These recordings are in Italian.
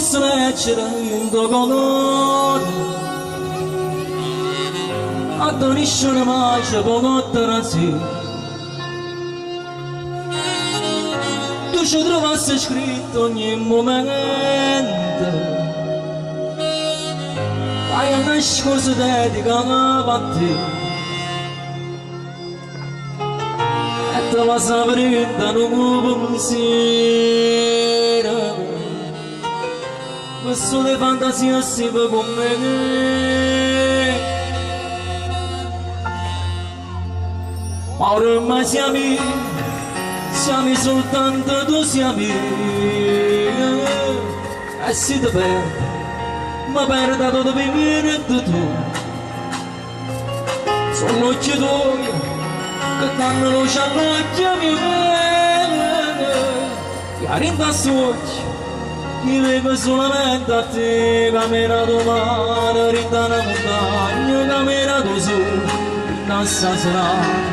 potesse leggere in tuo colore, a donisce mai c'è poco trasì. Tu ci trovassi scritto ogni momento, fai una scusa dedicata a te. E te la sapere da un pensiero, questo le fantasie si fa con me. Ma ormai siamo soltanto due siamo, e se ti perdi, ma perda tutto per me e tu. Sono occhi tuoi che danno luce all'occhio mio, chiari in tassi occhi, mi vedo solamente a te, camminato mare, rinda una montagna, camminato su, rinda stasera.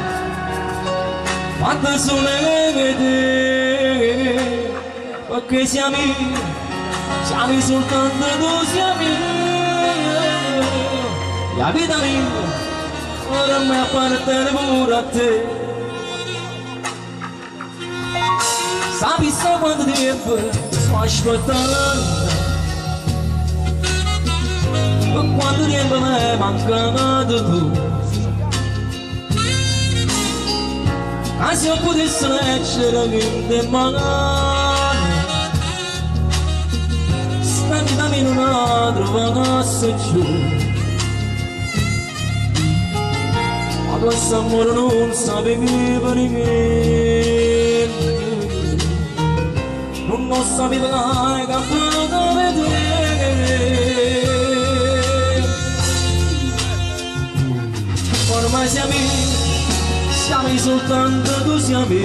Quante sole vede, perché siamo soltanto due siamo, la vita mia ora mi appartiene pure a te. Sappi quanto tempo sto aspettando, e quanto tempo mi è mancato tu. Ma se io potessi leggere in te mani, sta vita mia non la trovasse giù. Ma questo amore non sapevi per niente, non sapevi che campano per te. Ormai siamo soltanto tu siamo, e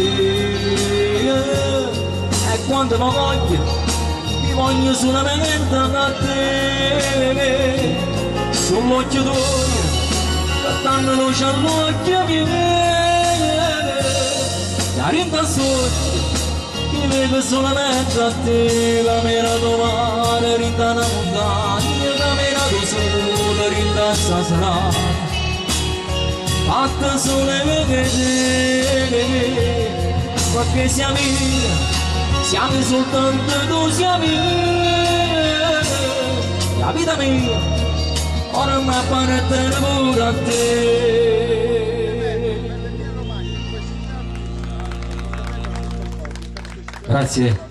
quando mi voglio solamente a te. Sull'occhio tuo che danno luce all'occhio mio, la rinda sotto mi vedo solamente a te. Camminato mare, rinda una montagna, camminato solo, rinda stasera. Fatta sole vedere, perché siamo soltanto tu siamo, la vita mia ora mi appartiene pure a te. Grazie.